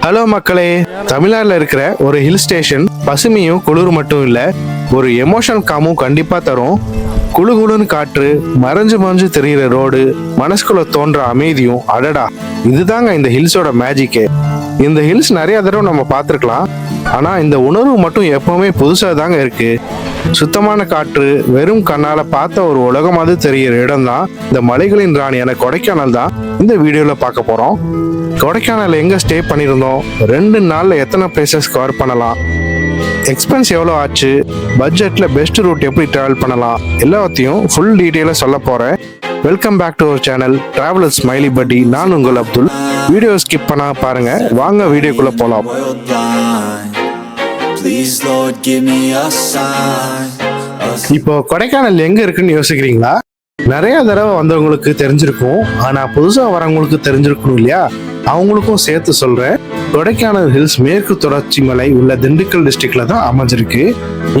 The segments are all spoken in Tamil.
ஹலோ மக்களே, தமிழ்நாட்டில் இருக்கிற ஒரு ஹில் ஸ்டேஷன் பசுமையும் குளிர் மட்டும் இல்லை, ஒரு எமோஷனல் காமும் கண்டிப்பாக தரும். குழு குழுன்னு காற்று, மறைஞ்சு மறைஞ்சு தெரிகிற ரோடு, மனசுக்குள்ள தோன்ற அமைதியும் அடடா, இதுதாங்க இந்த ஹில்ஸோட மேஜிக்கே. இந்த ஹில்ஸ் நிறைய தடவை நம்ம பார்த்துருக்கலாம், ஆனால் இந்த உணர்வு மட்டும் எப்பவுமே புதுசாக தாங்க இருக்கு. சுத்தமான காற்று, வெறும் கண்ணால பார்த்த ஒரு உலகமாவது தெரிகிற இடம் தான் இந்த மலைகளின் ராணியான கொடைக்கானல் தான் இந்த வீடியோவில் பார்க்க போகிறோம். கொடைக்கானல் எங்கே ஸ்டே பண்ணியிருந்தோம், 2 நாளில் எத்தனை பிளேசஸ் கவர் பண்ணலாம், எக்ஸ்பென்ஸ் எவ்வளோ ஆச்சு, பட்ஜெட்டில் பெஸ்ட் ரூட் எப்படி ட்ராவல் பண்ணலாம், எல்லாத்தையும் ஃபுல் டீட்டெயிலாக சொல்ல போகிறேன். Welcome back to our channel Traveller Smiley Buddy. நான் உங்கள் அப்துல். வீடியோ ஸ்கிப் பண்ணா பாருங்க, வாங்க வீடியோக்குள்ளே போகலாம். இப்போ கொடைக்கானல் எங்கே இருக்குன்னு யோசிக்கிறீங்களா? நிறைய தடவை வந்தவங்களுக்கு தெரிஞ்சிருக்கும், ஆனா புதுசா வரவங்களுக்கு தெரிஞ்சிருக்கணும் இல்லையா? அவங்களுக்கும் சேர்த்து சொல்றேன். கொடைக்கானல் ஹில்ஸ் மேற்கு தொடர்ச்சி மலை உள்ள திண்டுக்கல் டிஸ்ட்ரிக்ட்ல தான் அமைஞ்சிருக்கு.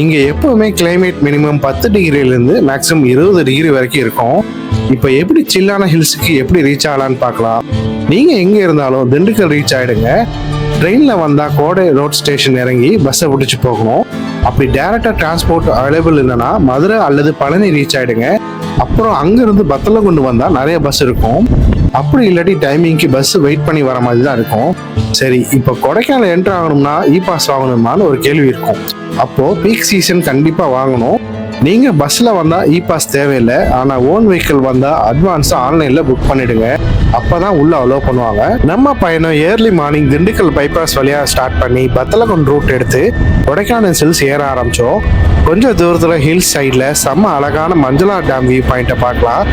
இங்க எப்பவுமே கிளைமேட் மினிமம் 10 டிகிரிலிருந்து மேக்ஸிமம் 20 டிகிரி வரைக்கும் இருக்கும். இப்போ எப்படி சில்லான ஹில்ஸுக்கு எப்படி ரீச் ஆகலான்னு பார்க்கலாம். நீங்க எங்க இருந்தாலும் திண்டுக்கல் ரீச் ஆயிடுங்க. ட்ரெயின்ல வந்தா கோடை ரோட் ஸ்டேஷன் இறங்கி பஸ்ஸை பிடிச்சி போகணும். அப்படி டைரக்டா டிரான்ஸ்போர்ட் அவைலபிள் இல்லைன்னா மதுரை அல்லது பழனி ரீச் ஆயிடுங்க. அப்புறம் அங்கிருந்து பத்தல கொண்டு வந்தா நிறைய பஸ் இருக்கும். அப்படி இல்லாட்டி டைமிங்க்கு பஸ் வெயிட் பண்ணி வர மாதிரி தான் இருக்கும். சரி, இப்போ கொடைக்கானல் என்ட்ரு ஆகணும்னா பாஸ் வாங்கணுமான்னு ஒரு கேள்வி இருக்கும். அப்போ பீக் சீசன் கண்டிப்பா வாங்கணும். நீங்க பஸ்ல வந்தா பாஸ் தேவையில்லை, ஆனா ஓன் வெஹிக்கிள் வந்தா அட்வான்ஸா ஆன்லைன்ல புக் பண்ணிடுங்க. அப்பதான் உள்ள அலோவ் பண்ணுவாங்க. நம்ம பயணம் ஏர்லி மார்னிங் திண்டுக்கல் பைபாஸ் வழியா ஸ்டார்ட் பண்ணி பத்தலகுண்டு ரூட் எடுத்து கொடைக்கானல் ஹில்ஸ் ஏற ஆரம்பிச்சோம். கொஞ்சம் தூரத்துல ஹில்ஸ் சைட்ல செம்ம அழகான மஞ்சளா டேம் வியூ பாயிண்ட்டை பார்க்கலாம்.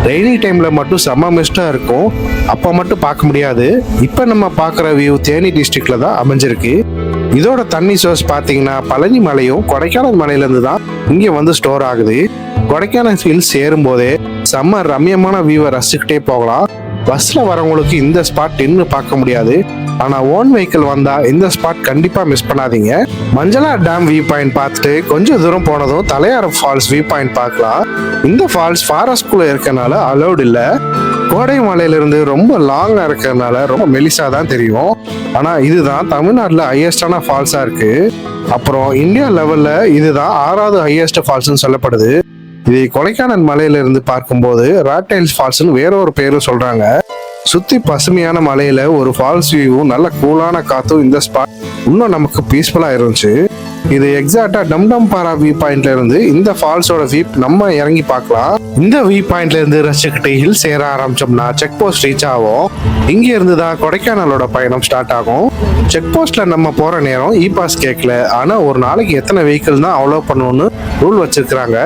ரெய்னி டைம்ல மட்டும் செம்ம மிஸ்டா இருக்கும், அப்ப மட்டும் பார்க்க முடியாது. இப்ப நம்ம பார்க்குற வியூ தேனி டிஸ்ட்ரிக்ட்ல தான் அமைஞ்சிருக்கு. இதோட தண்ணி சோர்ஸ் பார்த்தீங்கன்னா பழனி மலையும் கொடைக்கானல் மலையிலேருந்து தான் இங்கே வந்து ஸ்டோர் ஆகுது. கொடைக்கானல் ஹில்ஸ் ஏறும் போதே செம்ம ரம்யமான வியூவை ரசிச்சுக்கிட்டே போகலாம். பஸ்ல வரவங்களுக்கு இந்த ஸ்பாட் நின்று பார்க்க முடியாது, ஆனா ஓன் வெஹிக்கிள் வந்தா இந்த ஸ்பாட் கண்டிப்பா மிஸ் பண்ணாதீங்க. மஞ்சளா டேம் வியூ பாயிண்ட் பார்த்துட்டு கொஞ்சம் தூரம் போனதும் தலையாறு ஃபால்ஸ் வியூ பாயிண்ட் பார்க்கலாம். இந்த ஃபால்ஸ் ஃபாரஸ்ட்குள்ள இருக்கனால அலௌட் இல்லை. கோடை மலையிலிருந்து ரொம்ப லாங்கா இருக்கிறதுனால ரொம்ப மெலிசா தான் தெரியும். ஆனா இதுதான் தமிழ்நாட்டில் ஹையஸ்டான ஃபால்ஸா இருக்கு. அப்புறம் இந்தியா லெவல்ல இதுதான் 6வது ஹையஸ்ட் ஃபால்ஸ்ன்னு சொல்லப்படுது. இது கொடைக்கானல் மலையில இருந்து பார்க்கும்போது ராட்டைல்ஸ் ஃபால்ஸ்ன்னு வேற ஒரு பேரும் சொல்றாங்க. சுத்தி பசுமையான மலையில ஒரு ஃபால்ஸ் வியூவும் நல்ல கூலான காத்தும் இந்த ஸ்பாட் இன்னும் நமக்கு பீஸ்ஃபுல்லா இருந்துச்சு. இது எக்ஸாக்டா டம்டம்பாரா வியூ பாயிண்ட்ல இருந்து இந்த ஃபால்ஸோட வியூ நம்ம இறங்கி பார்க்கலாம். இந்த வியூ பாயிண்ட்ல இருந்து ரசிச்சுக்கிட்டு ஹில்ஸ் ஏற ஆரம்பிச்சோம்னா செக் போஸ்ட் ரீச் ஆகும். இங்க இருந்து தான் கொடைக்கானலோட பயணம் ஸ்டார்ட் ஆகும். செக் போஸ்ட்ல நம்ம போற நேரம் பாஸ் கேட்கல, ஆனா ஒரு நாளைக்கு எத்தனை வெஹிக்கிள் தான் அலோவ் பண்ணணும்னு ரூல் வச்சிருக்காங்க.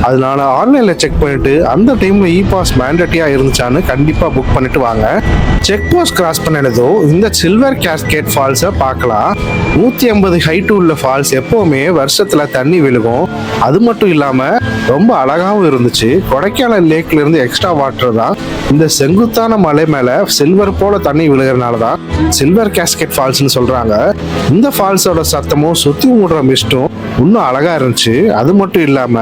அதனால ஆன்லைன்ல செக் பண்ணிட்டு அந்த டைம்ல பாஸ் மேண்டேட்டரியா இருந்துச்சான்னு கண்டிப்பா புக் பண்ணிட்டு வாங்க. செக் போஸ்ட் கிராஸ் பண்ணதும் இந்த சில்வர் கேஸ்கேட் ஃபால்ஸை பார்க்கலாம். 150 ஹைட் உள்ள ஃபால்ஸ் எப்பவுமே வருஷத்துல தண்ணி விழுகும். அது மட்டும் இல்லாம ரொம்ப அழகாவும் இருந்துச்சு. கொடைக்கானல் லேக்ல இருந்து எக்ஸ்ட்ரா வாட்டர் தான் இந்த செங்குத்தான மலை மேல சில்வர் போல தண்ணி விழுகிறதுனால தான் சில்வர் கேஸ்கேட் ஃபால்ஸ்னு சொல்றாங்க. இந்த ஃபால்ஸோட சத்தமும் சுத்தி மூடுற மிஸ்டும் இன்னும் அழகா இருந்துச்சு. அது மட்டும் இல்லாம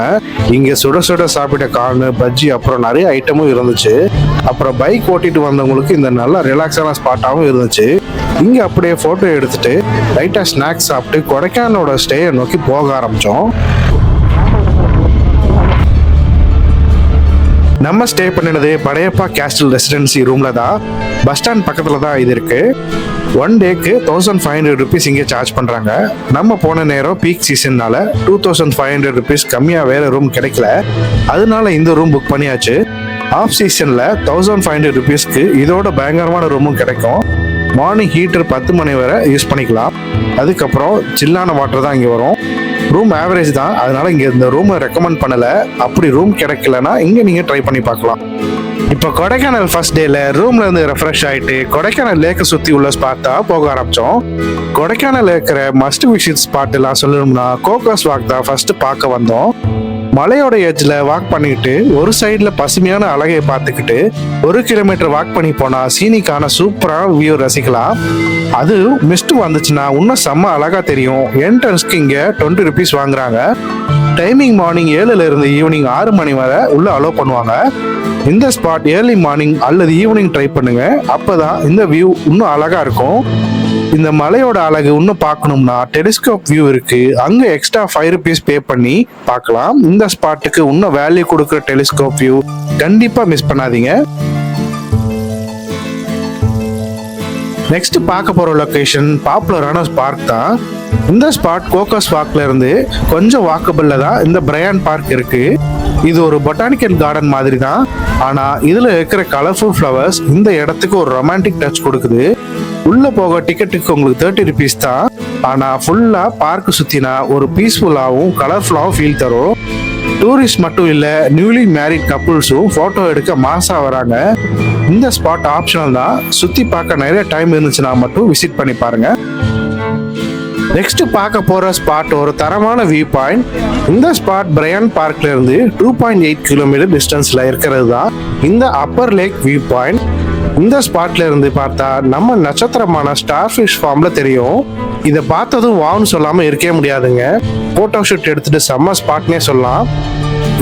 இங்க சுட சுட சாப்பிட்ட கார்னு, பஜ்ஜி, அப்புறம் நிறைய ஐட்டமும் இருந்துச்சு. அப்புறம் பைக் ஓட்டிட்டு வந்தவங்களுக்கு இந்த நல்ல ரிலாக்ஸான ஸ்பாட்டாகவும் இருந்துச்சு. இங்க அப்படியே போட்டோ எடுத்துட்டு லைட்டா ஸ்நாக்ஸ் சாப்பிட்டு கொடைக்கானலோட ஸ்டேயை நோக்கி போக ஆரம்பிச்சோம். நம்ம ஸ்டே பண்ணினது படையப்பா கேஸ்டல் ரெசிடென்சி ரூம்ல தான். பஸ் ஸ்டாண்ட் பக்கத்துல தான் இது இருக்கு. 1 டேக்கு 1500 ருபீஸ் இங்கே சார்ஜ் பண்றாங்க. நம்ம போன நேரம் பீக் சீசன்னால 2500 ருபீஸ் கம்மியா வேற ரூம் கிடைக்கல, அதனால இந்த ரூம் புக் பண்ணியாச்சு. ஆஃப் சீசன்ல 1500 ருபீஸ்க்கு இதோட பயங்கரமான ரூமும் கிடைக்கும். மார்னிங் ஹீட்டர் 10 மணி வரை யூஸ் பண்ணிக்கலாம். அதுக்கப்புறம் சில்லான வாட்டர் தான் இங்கே வரும். ரூம் ஆவரேஜ் தான், அதனால இங்கே இந்த ரூமை ரெக்கமெண்ட் பண்ணல. அப்படி ரூம் கிடைக்கலன்னா இங்கே நீங்கள் ட்ரை பண்ணி பார்க்கலாம். இப்போ கொடைக்கானல் ஃபர்ஸ்ட் டேல ரூம்ல இருந்து ரெஃப்ரெஷ் ஆயிட்டு கொடைக்கானல் லேக்கை சுற்றி உள்ள ஸ்பாட் தான் போக ஆரம்பிச்சோம். கொடைக்கானல் இருக்கிற மஸ்ட் விசிட் ஸ்பாட் எல்லாம் சொல்லணும்னா கோக்கஸ் வாக் தான் ஃபர்ஸ்ட் பார்க்க வந்தோம். மலையோட எட்ஜ்ல வாக் பண்ணிட்டு ஒரு சைட்ல பசுமையான அழகை பார்த்துக்கிட்டு 1 கிலோமீட்டர் வாக் பண்ணி போனா சீனிக்கான சூப்பரான வியூ ரசிக்கலாம். அது மிஸ்ட் வந்துச்சுன்னா இன்னும் செம்ம அழகா தெரியும். என்ட்ரன்ஸ்க்கு இங்க 20 ருபீஸ் வாங்குறாங்க. டைமிங் மார்னிங் 7ல இருந்து ஈவினிங் 6 மணி வரை உள்ள அலோவ் பண்ணுவாங்க. இந்த ஸ்பாட் ஏர்லி மார்னிங் அல்லது ஈவினிங் ட்ரை பண்ணுங்க, அப்பதான் இந்த வியூ இன்னும் அழகா இருக்கும். இந்த மலையோட அழகு இன்னும் பார்க்கணும்னா டெலிஸ்கோப் வியூ இருக்கு, அங்க எக்ஸ்ட்ரா ₹5 பே பண்ணி பார்க்கலாம். இந்த ஸ்பாட்டுக்கு இன்னும் வேல்யூ கொடுக்குற டெலிஸ்கோப் வியூ கண்டிப்பா மிஸ் பண்ணாதீங்க. நெக்ஸ்ட் பார்க்க போற லொகேஷன் பாப்புலரான பார்க் தான். இந்த ஸ்பாட் கோக்கஸ் பார்க்ல இருந்து கொஞ்சம் வாக்கபிள்ல தான் இந்த பிரையான் பார்க் இருக்கு. இது ஒரு பொட்டானிக்கல் கார்டன் மாதிரி தான், ஆனா இதுல இருக்கிற கலர்ஃபுல் ஃப்ளவர்ஸ் இந்த இடத்துக்கு ஒரு ரொமான்டிக் டச் கொடுக்குது. உள்ள போக டிக்கெட்டுக்கு உங்களுக்கு ₹30 தான், ஆனா ஃபுல்லா பார்க் சுத்தினா ஒரு பீஸ்ஃபுல்லாவும் கலர்ஃபுல்லாவும் ஃபீல் தரும். டூரிஸ்ட் மட்டும் இல்ல, நியூலி மேரிட் கப்புள்ஸும் போட்டோ எடுக்க மாசா வராங்க. இந்த ஸ்பாட் ஆப்ஷனல் தான், சுத்தி பார்க்க நிறைய டைம் இருந்துச்சுன்னா மட்டும் விசிட் பண்ணி பாருங்க. நெக்ஸ்ட் பார்க்க போற ஸ்பாட் ஒரு தரமான வியூ பாயிண்ட். இந்த ஸ்பாட் பிரையான் பார்க்ல இருந்து 2.8 கிலோமீட்டர் டிஸ்டன்ஸ்ல இருக்கிறது தான் இந்த அப்பர் லேக் வியூ பாயிண்ட். இந்த ஸ்பாட்ல இருந்து பார்த்தா நம்ம நட்சத்திரமான ஸ்டார் ஃபிஷ் ஃபார்ம்ல தெரியும். இதை பார்த்ததும் வாவ்னு சொல்லாம இருக்கவே முடியாதுங்க. போட்டோ ஷூட் எடுத்துட்டு செம்ம ஸ்பாட்னே சொல்லலாம்.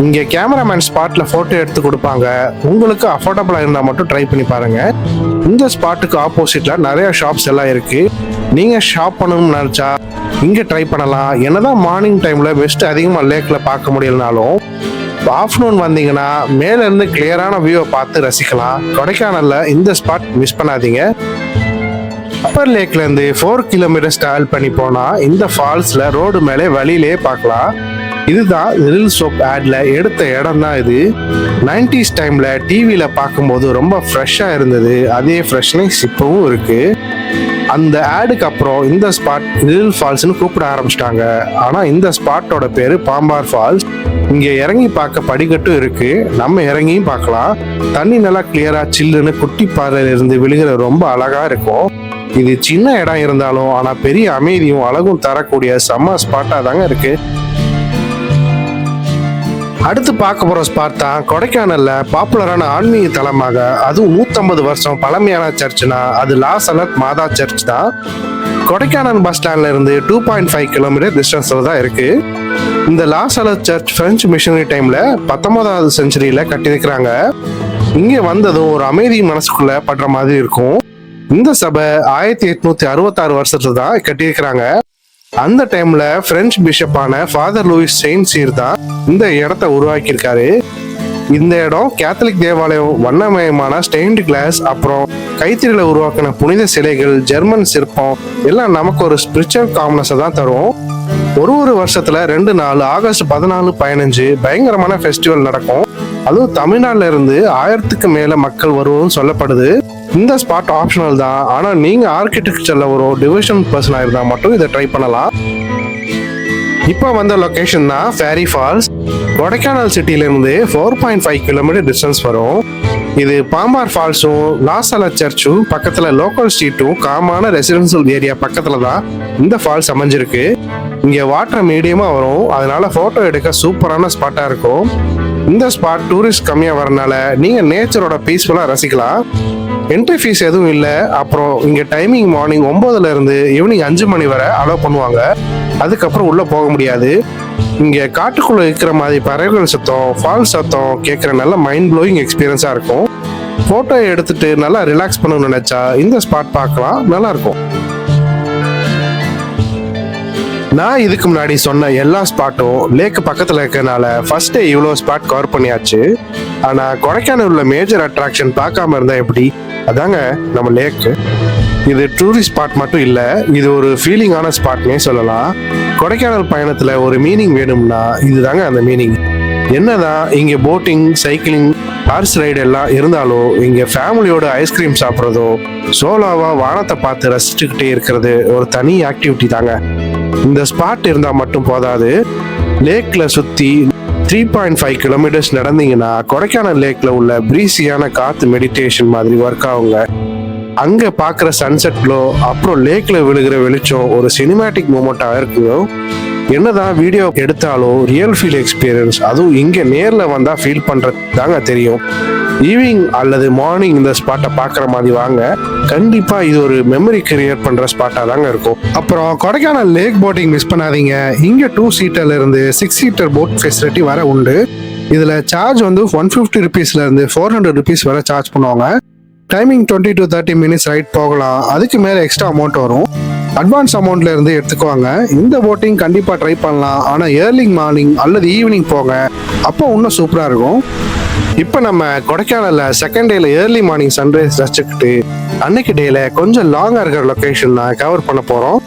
இங்க கேமராமேன் ஸ்பாட்ல போட்டோ எடுத்து கொடுப்பாங்க. உங்களுக்கு அஃபோர்டபுளா இருந்தா மட்டும் ட்ரை பண்ணி பாருங்க. இந்த ஸ்பாட்டுக்கு ஆப்போசிட்ல நிறைய ஷாப்ஸ் எல்லாம் இருக்கு. நீங்க ஷாப் பண்ணணும்னு நினைச்சா இங்க ட்ரை பண்ணலாம். என்னதான் மார்னிங் டைம்ல வெஸ்ட் அதிகமா லேக்ல பார்க்க முடியலனாலும் ஆஃப்டர்நூன் வந்தீங்கன்னா மேல இருந்து கிளியரான வியூவை பார்த்து ரசிக்கலாம். கொடைக்கானல்ல இந்த ஸ்பாட் மிஸ் பண்ணாதீங்க. அப்பர் லேக்ல இருந்து 4 கிலோமீட்டர் டிராவல் பண்ணி போனா இந்த ஃபால்ஸ்ல ரோடு மேலே வழியிலே பார்க்கலாம். இதுதான் லிட்டில் சோப் ஆட்ல எடுத்த இடம் தான் இது. 90s டைம்ல டிவியில பார்க்கும்போது ரொம்ப ஃப்ரெஷ்ஷா இருந்தது. அதே ஃப்ரெஷ்னஸ் இப்பவும் இருக்கு. அந்த ஆடுக்கு அப்புறம் இந்த ஸ்பாட் லிட்டில் ஃபால்ஸ்னு கூப்பிட ஆரம்பிச்சிட்டாங்க. ஆனா இந்த ஸ்பாட்டோட பேரு பாம்பார் ஃபால்ஸ். இங்க இறங்கி பார்க்க படிக்கட்டும் இருக்கு, நம்ம இறங்கியும் பார்க்கலாம். தண்ணி நல்லா கிளியரா சில்லுன்னு குட்டி பாறையில இருந்து விழுகிற ரொம்ப அழகா இருக்கும். இது சின்ன இடம் இருந்தாலும் ஆனா பெரிய அமைதியும் அழகும் தரக்கூடிய செம்ம ஸ்பாட்டா தாங்க இருக்கு. அடுத்து பார்க்க போற ஸ்பாட் தான் கொடைக்கானல்ல பாப்புலரான ஆன்மீக தலமாக, அதுவும் 150 வருஷம் பழமையான சர்ச்னா அது லாஸ் அலர்ட் மாதா சர்ச் தான். கொடைக்கானல் பஸ் ஸ்டாண்ட்ல இருந்து 2.5 கிலோமீட்டர் டிஸ்டன்ஸ்ல தான் இருக்கு. இந்த லாஸ் அலர்ட் சர்ச் பிரெஞ்சு மிஷனரி டைம்ல 19வது செஞ்சுரியில கட்டியிருக்கிறாங்க. இங்க வந்ததும் ஒரு அமைதி மனசுக்குள்ள படுற மாதிரி இருக்கும். இந்த சபை 1866 வருஷத்துல தான் கட்டியிருக்கிறாங்க. அந்த டைம்ல பிரெஞ்சு பிஷப்பான ஃபாதர் லூயிஸ் செயின்ட் சீர் தான் இந்த இடத்தை உருவாக்கியிருக்காரு. இந்த இடம் கேத்தலிக் தேவாலயம், வண்ணமயமான ஸ்டெயின்டு கிளாஸ், அப்புறம் கைத்தறியில உருவாக்கின புனித சிலைகள், ஜெர்மன் சிற்பம் எல்லாம் நமக்கு ஒரு ஸ்பிரிச்சுவல் காம்னஸை தான் தரும். ஒரு வருஷத்துல 2 நாள் ஆகஸ்ட் 14, 15 பயங்கரமான ஃபெஸ்டிவல் நடக்கும். அதுவும் தமிழ்நாடுல இருந்து 1000க்கு மேல மக்கள் வருவோம்னு சொல்லப்படுது. இந்த ஸ்பாட் ஆப்ஷனல் தான், ஆனா நீங்க ஆர்கிடெக்சர்ல ஒரு டிவிஷன் பர்சனா இருந்தா மட்டும் இதை ட்ரை பண்ணலாம். இப்போ வந்த லொகேஷன் தான் ஃபேரி ஃபால்ஸ். கொடைக்கானல் சிட்டில இருந்து 4.5 கிலோமீட்டர் டிஸ்டன்ஸ் வரும். இது பாம்பார் ஃபால்ஸும் லாஸ் அலர்ட் சர்ச்சும் பக்கத்துல லோக்கல் ஸ்ட்ரீட்டும் காமான ரெசிடென்சியல் ஏரியா பக்கத்துல தான் இந்த ஃபால்ஸ் அமைஞ்சிருக்கு. இங்க வாட்டர் மீடியமா வரும், அதனால போட்டோ எடுக்க சூப்பரான ஸ்பாட்டா இருக்கும். இந்த ஸ்பாட் டூரிஸ்ட் கம்மியா வரனால நீங்க நேச்சரோட பீஸ்ஃபுல்லா ரசிக்கலாம். என்ட்ரி ஃபீஸ் எதுவும் இல்லை. அப்புறம் இங்கே டைமிங் மார்னிங் 9ல இருந்து ஈவினிங் 5 மணி வரை அலோவ் பண்ணுவாங்க. அதுக்கப்புறம் உள்ளே போக முடியாது. இங்கே காட்டுக்குள்ளே இருக்கிற மாதிரி பறவைகள் சத்தம், ஃபால்ஸ் சத்தம் கேட்குற நல்ல மைண்ட் ப்ளோயிங் எக்ஸ்பீரியன்ஸாக இருக்கும். ஃபோட்டோ எடுத்துட்டு நல்லா ரிலாக்ஸ் பண்ணணும்னு நினச்சா இந்த ஸ்பாட் பார்க்கலாம், நல்லா இருக்கும். நான் இதுக்கு முன்னாடி சொன்ன எல்லா ஸ்பாட்டும் லேக்கு பக்கத்தில் இருக்கிறதுனால ஃபர்ஸ்ட் டே இவ்வளோ ஸ்பாட் கவர் பண்ணியாச்சு. ஆனால் கொடைக்கானல் உள்ள மேஜர் அட்ராக்ஷன் பார்க்காம இருந்தால் எப்படி? அதாங்க நம்ம லேக்கு. இது டூரிஸ்ட் ஸ்பாட் மட்டும் இல்லை, இது ஒரு ஃபீலிங்கான ஸ்பாட்னே சொல்லலாம். கொடைக்கானல் பயணத்தில் ஒரு மீனிங் வேணும்னா இதுதாங்க அந்த மீனிங். என்னதான் இங்கே போட்டிங், சைக்கிளிங், ஹார்ஸ் ரைடு எல்லாம் இருந்தாலும் இங்கே ஃபேமிலியோட ஐஸ்கிரீம் சாப்பிட்றதோ சோலோவா வானத்தை பார்த்து ரசிச்சுக்கிட்டே இருக்கிறது ஒரு தனி ஆக்டிவிட்டி தாங்க. இந்த ஸ்பாட் இருந்தால் மட்டும் போதாது, லேக்ல சுற்றி 3.5 கிலோமீட்டர்ஸ் நடந்தீங்கன்னா கொடைக்கானல் லேக்ல உள்ள பிரீசியான காத்து மெடிடேஷன் மாதிரி ஒர்க் ஆகுங்க. அங்க பாக்குற சன்செட் க்ளோ, அப்புறம் லேக்ல விழுகிற வெளிச்சம் ஒரு சினிமேட்டிக் மூமெண்டா இருக்குங்க. என்னதான் வீடியோ எடுத்தாலும் ரியல் ஃபீல் எக்ஸ்பீரியன்ஸ் அதுவும் இங்க நேர்ல வந்தா ஃபீல் பண்றது தாங்க தெரியும். ஈவினிங் அல்லது மார்னிங் இந்த ஸ்பாட்டை பார்க்குற மாதிரி வாங்க, கண்டிப்பா இது ஒரு மெமரி கிரியேட் பண்ற ஸ்பாட்டா தாங்க இருக்கும். அப்புறம் கொடைக்கானல் லேக் போட்டிங் மிஸ் பண்ணாதீங்க. இங்க 2 சீட்டர்ல இருந்து 6 சீட்டர் போட் ஃபெசிலிட்டி வர உண்டு. இதுல சார்ஜ் வந்து 150 ருபீஸ்ல இருந்து 400 ருபீஸ் வரை சார்ஜ் பண்ணுவாங்க. டைமிங் 20 to 30 minutes ரைட் போகலாம். அதுக்கு மேலே எக்ஸ்ட்ரா அமௌண்ட் வரும். அட்வான்ஸ் அமௌண்ட்ல இருந்து எடுத்துக்குவாங்க. இந்த போட்டிங் கண்டிப்பாக ட்ரை பண்ணலாம். ஆனால் ஏர்லி மார்னிங் அல்லது ஈவினிங் போங்க, அப்போ இன்னும் சூப்பராக இருக்கும். இப்போ நம்ம கொடைக்கானல்ல செகண்ட் டேல ஏர்லி மார்னிங் சன்ரைஸ் ரசிச்சுக்கிட்டு அன்னைக்கு டேல கொஞ்சம் லாங்காக இருக்கிற லொக்கேஷன் தான் கவர் பண்ண போகிறோம்.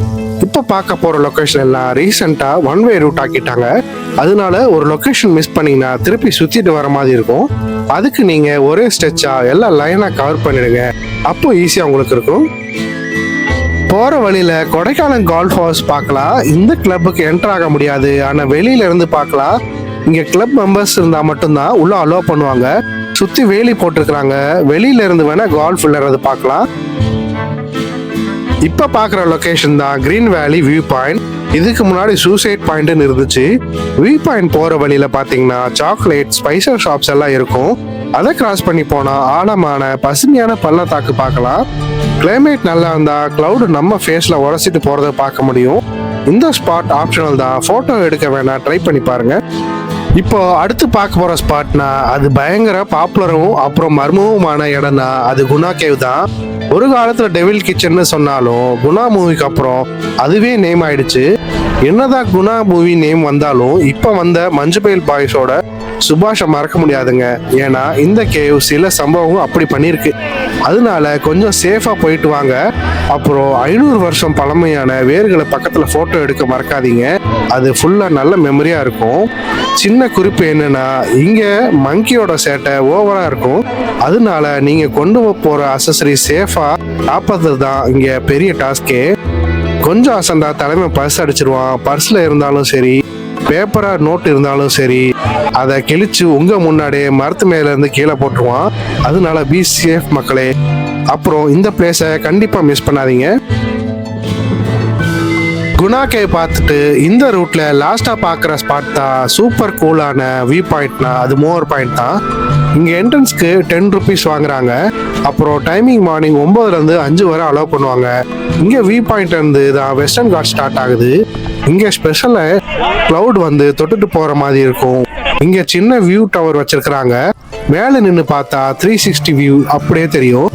இப்போ பார்க்க போகிற லொக்கேஷன் எல்லாம் ரீசெண்டாக ஒன் வே ரூட் ஆக்கிட்டாங்க. அதனால ஒரு லொக்கேஷன் மிஸ் பண்ணீங்கன்னா திருப்பி சுற்றிட்டு வர மாதிரி இருக்கும். அதுக்கு நீங்கள் ஒரே ஸ்ட்ரெச்சாக எல்லாம் லைனாக கவர் பண்ணிடுங்க, அப்போ ஈஸியாக உங்களுக்கு இருக்கும். போகிற வழியில் கொடைக்கானல் கால்ஃப் ஹவுஸ் பார்க்கலாம். இந்த கிளப்புக்கு என்டர் ஆக முடியாது, ஆனால் வெளியில இருந்து பார்க்கலாம். இங்கே கிளப் மெம்பர்ஸ் இருந்தால் மட்டும்தான் உள்ள அலோவ் பண்ணுவாங்க. சுற்றி வேலி போட்டிருக்கிறாங்க. வெளியில இருந்து வேணால் கால்ஃப் விளையாடுறது பார்க்கலாம். இப்போ பார்க்குற லொக்கேஷன் தான் கிரீன் வேலி வியூ பாயிண்ட். இதுக்கு முன்னாடி சூசைட் பாயிண்ட்னு இருந்துச்சு. வியூ பாயிண்ட் போகிற வழியில் பார்த்தீங்கன்னா சாக்லேட் ஸ்பைசர் ஷாப்ஸ் எல்லாம் இருக்கும். அதை கிராஸ் பண்ணி போனால் ஆழமான பசுமையான பள்ளத்தாக்கு பார்க்கலாம். கிளைமேட் நல்லா இருந்தால் கிளவுடு நம்ம ஃபேஸில் உரசிட்டு போகிறத பார்க்க முடியும். இந்த ஸ்பாட் ஆப்ஷனல் தான், ஃபோட்டோ எடுக்க வேணாம், ட்ரை பண்ணி பாருங்க. இப்போ அடுத்து பார்க்க போகிற ஸ்பாட்னா அது பயங்கர பாப்புலரும் அப்புறம் மர்மவுமான இடம்னா அது குணா கேவ் தான். ஒரு காலத்தில் டெவில் கிச்சன்னு சொன்னாலும் குணா மூவிக்கு அப்புறம் அதுவே நேம் ஆயிடுச்சு. என்னதான் குணா மூவி நேம் வந்தாலும் இப்போ வந்த மஞ்சுபயல் பாய்ஸோட சுபாஷை மறக்க முடியாதுங்க. ஏன்னா இந்த கேவ் சில சம்பவம் அப்படி பண்ணியிருக்கு. அதனால கொஞ்சம் சேஃபாக போயிட்டு வாங்க. அப்புறம் 500 வருஷம் பழமையான வேர்களை பக்கத்தில் ஃபோட்டோ எடுக்க மறக்காதீங்க. அது ஃபுல்லாக நல்ல மெமரியாக இருக்கும். சின்ன குறிப்பு என்னன்னா, இங்கே மங்கியோட சேட்டை ஓவராக இருக்கும். அதனால நீங்கள் கொண்டு போகிற அசசரி சேஃபாக காப்பாற்றுறது தான் இங்கே பெரிய டாஸ்கே. கொஞ்சம் அசண்டா தலைமை பர்ஸ் அடிச்சிருவான். பர்ஸில் இருந்தாலும் சரி, பேப்பரா நோட் இருந்தாலும் சரி, அதை கிழிச்சு உங்க முன்னாடியே மரத்து மேல இருந்து கீழே போட்டுருவான். அதனால பி சேஃப் மக்களே. அப்புறம் இந்த பிளேஸை கண்டிப்பா மிஸ் பண்ணாதீங்க. குணா கேவ் பார்த்துட்டு இந்த ரூட்ல லாஸ்டா பார்க்குற ஸ்பாட் தான் சூப்பர் கூலான வியூ பாயிண்ட்னா அது மோர் பாயிண்ட் தான். இங்கே என்ட்ரன்ஸ்க்கு 10 rupees வாங்குறாங்க. அப்புறம் டைமிங் மார்னிங் 9லேருந்து 5 வரை அலோவ் பண்ணுவாங்க. இங்கே வியூ பாயிண்ட் இருந்து தான் வெஸ்டர்ன் காட் ஸ்டார்ட் ஆகுது. இங்கே ஸ்பெஷலாக க்ளவுட் வந்து தொட்டுட்டு போகிற மாதிரி இருக்கும். இங்கே சின்ன வியூ டவர் வச்சிருக்கிறாங்க. மேலே நின்று பார்த்தா 360 வியூ அப்படியே தெரியும்.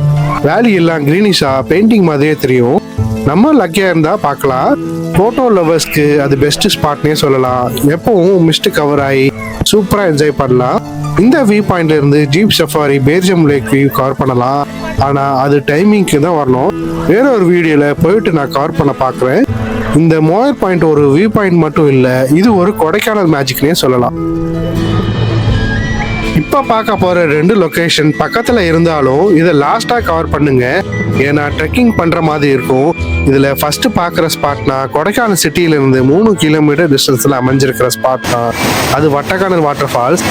வேலி எல்லாம் கிரீனிஷா பெயிண்டிங் மாதிரியே தெரியும். நம்ம லக்கியாக இருந்தால் பார்க்கலாம். ஃபோட்டோ லவர்ஸ்க்கு அது பெஸ்ட் ஸ்பாட்னே சொல்லலாம். எப்பவும் மிஸ்ட் கவர் ஆகி சூப்பராக என்ஜாய் பண்ணலாம். இந்த வியூ பாயிண்ட்ல இருந்து jeep safari Berijam lake view cover பண்ணலாம். ஆனால் அது டைமிங்க்கு தான் வரணும். வேற ஒரு வீடியோவில் போயிட்டு நான் கவர் பண்ண பார்க்குறேன். இந்த மோயர் பாயிண்ட் ஒரு வியூ பாயிண்ட் மட்டும் இல்லை, இது ஒரு கொடைக்கானல் மேஜிக்னே சொல்லலாம். இப்போ பார்க்க போகிற 2 லொக்கேஷன் பக்கத்தில் இருந்தாலும் இதை லாஸ்ட்டாக கவர் பண்ணுங்க. ஏன்னா ட்ரெக்கிங் பண்ணுற மாதிரி இருக்கும். இதில் ஃபர்ஸ்ட் பார்க்குற ஸ்பாட்னா கொடைக்கானல் சிட்டியிலிருந்து 3 கிலோமீட்டர் டிஸ்டன்ஸில் அமைஞ்சிருக்கிற ஸ்பாட் தான் அது வட்டக்கானல் வாட்டர் ஃபால்ஸ்.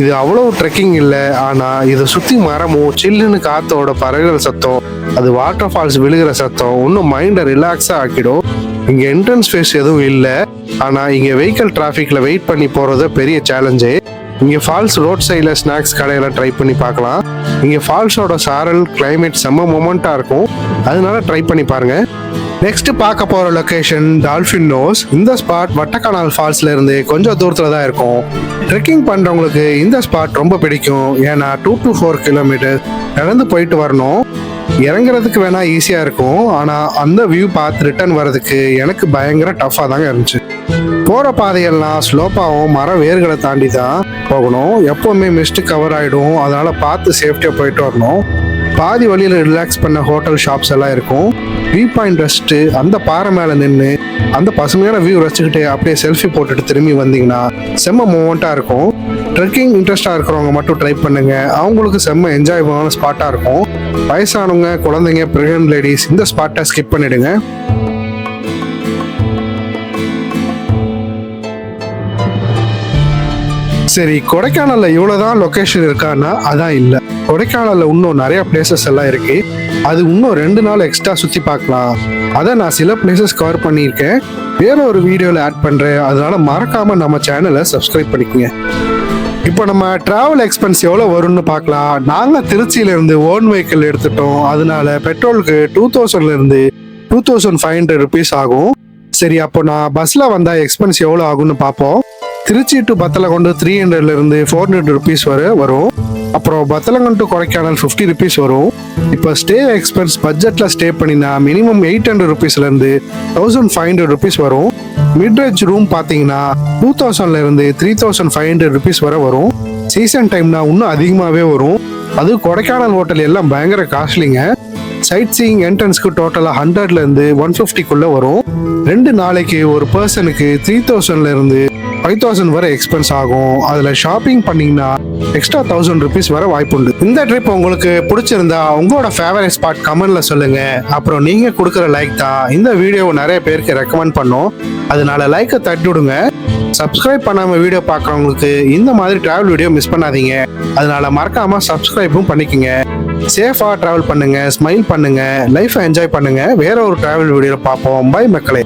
இது அவ்வளோ ட்ரெக்கிங் இல்லை, ஆனால் இதை சுற்றி மரமும் சில்லுன்னு காற்றோட பறவைகள் சத்தம், அது வாட்டர் ஃபால்ஸ் விழுகிற சத்தம் இன்னும் மைண்டை ரிலாக்ஸாக ஆக்கிடும். இங்கே என்ட்ரன்ஸ் ஃபேஸ் எதுவும் இல்லை, ஆனால் இங்கே வெஹிக்கல் டிராஃபிக்கில் வெயிட் பண்ணி போகிறது பெரிய சேலஞ்சு. இங்கே ஃபால்ஸ் ரோட் சைடில் ஸ்நாக்ஸ் கடையெல்லாம் ட்ரை பண்ணி பார்க்கலாம். இங்கே ஃபால்ஸோட சாரல் கிளைமேட் செம்ம மொமெண்ட்டாக இருக்கும். அதனால ட்ரை பண்ணி பாருங்க. நெக்ஸ்ட் பார்க்க போகிற லொக்கேஷன் டால்ஃபின் நோஸ். இந்த ஸ்பாட் வட்டக்கானல் ஃபால்ஸ்ல இருந்து கொஞ்சம் தூரத்தில் தான் இருக்கும். ட்ரெக்கிங் பண்ணுறவங்களுக்கு இந்த ஸ்பாட் ரொம்ப பிடிக்கும். ஏன்னா 2 to 4 கிலோமீட்டர் நடந்து போயிட்டு வரணும். இறங்குறதுக்கு வேணா ஈஸியாக இருக்கும், ஆனால் அந்த வியூ பார்த்து ரிட்டர்ன் வர்றதுக்கு எனக்கு பயங்கர டஃப்பாக தாங்க இருந்துச்சு. போகிற பாதையெல்லாம் ஸ்லோப்பாகவும் மர வேர்களை தாண்டி தான் போகணும். எப்போவுமே மிஸ்ட் கவர் ஆகிடும். அதனால் பார்த்து சேஃப்டியாக போயிட்டு வரணும். பாதி வழியில் ரிலாக்ஸ் பண்ண ஹோட்டல் ஷாப்ஸ் எல்லாம் இருக்கும். வியூ பாயிண்ட் ரசிச்சுட்டு அந்த பாறை மேலே நின்று அந்த பசுமையான வியூ ரசிச்சுக்கிட்டு அப்படியே செல்ஃபி போட்டுட்டு திரும்பி வந்தீங்கன்னா செம்ம மூமெண்ட்டாக இருக்கும். ட்ரெக்கிங் இன்ட்ரெஸ்டாக இருக்கிறவங்க மட்டும் ட்ரை பண்ணுங்க. அவங்களுக்கு செம்ம என்ஜாயபிளான ஸ்பாட்டாக இருக்கும். வயசானவங்க, குழந்தைங்க, பிரெக்னன்ட் லேடிஸ் இந்த ஸ்பாட்டை ஸ்கிப் பண்ணிடுங்க. சரி, கொடைக்கானல்ல இவ்வளவுதான் லொகேஷன் இருக்கான்னா அதான் இல்லை. கொடைக்கானல்ல இன்னும் நிறைய பிளேசஸ் எல்லாம் இருக்கு. அது இன்னும் 2 நாள் எக்ஸ்ட்ரா சுற்றி பார்க்கலாம். அதை நான் சில பிளேசஸ் கவர் பண்ணியிருக்கேன், வேற ஒரு வீடியோவில் ஆட் பண்ணுறேன். அதனால மறக்காம நம்ம சேனலை சப்ஸ்கிரைப் பண்ணிக்கோங்க. இப்போ நம்ம டிராவல் எக்ஸ்பென்ஸ் எவ்வளோ வரும்னு பார்க்கலாம். நாங்கள் திருச்சியிலேருந்து ஓன் வெஹிக்கிள் எடுத்துட்டோம். அதனால பெட்ரோலுக்கு 2000லேருந்து 2500 rupees ஆகும். சரி, அப்போ நான் பஸ்ஸில் வந்தால் எக்ஸ்பென்ஸ் எவ்வளோ ஆகும்னு பார்ப்போம். திருச்சி டு பத்தலங்கொண்டு 300லேருந்து 400 rupees வரை வரும். அப்புறம் பத்தலங்கொண்டு கொடைக்கானல் 50 rupees வரும். இப்போ ஸ்டே எக்ஸ்பென்ஸ் பட்ஜெட்ல ஸ்டே பண்ணினா மினிமம் 800 ருபீஸ்ல இருந்து 1500 ருபீஸ் வரும். மிட்ரேஞ்ச் ரூம் பாத்தீங்கன்னா 2000ல இருந்து 3500 ருபீஸ் வரை வரும். சீசன் டைம்னா இன்னும் அதிகமாகவே வரும். அது கொடைக்கானல் ஹோட்டல் எல்லாம் பயங்கர காஸ்ட்லிங்க. சைட் சீயிங் என்ட்ரன்ஸ்க்கு டோட்டலா 100ல இருந்து 150க்குள்ள வரும். 2 நாளைக்கு ஒரு பர்சனுக்கு 3000ல இருந்து 5000 வரை எக்ஸ்பென்ஸ் ஆகும். அதுல ஷாப்பிங் பண்ணீங்கன்னா எக்ஸ்ட்ரா 1000 ருபீஸ் வர வாய்ப்புண்டு. இந்த ட்ரிப் உங்களுக்கு பிடிச்சிருந்தா உங்களோட ஃபேவரட் ஸ்பாட் கமெண்ட்ல சொல்லுங்க. அப்புறம் நீங்க கொடுக்குற லைக் தான் இந்த வீடியோவை நிறைய பேருக்கு ரெக்கமெண்ட் பண்ணும். அதனால லைக்கை தட்டி விடுங்க. சப்ஸ்கிரைப் பண்ணாம வீடியோ பார்க்குறவங்களுக்கு இந்த மாதிரி டிராவல் வீடியோ மிஸ் பண்ணாதீங்க. அதனால மறக்காம சப்ஸ்கிரைபும் பண்ணிக்கங்க. சேஃபா டிராவல் பண்ணுங்க, ஸ்மைல் பண்ணுங்க, லைஃபை என்ஜாய் பண்ணுங்க. வேற ஒரு டிராவல் வீடியோ பார்ப்போம். பை மக்களே.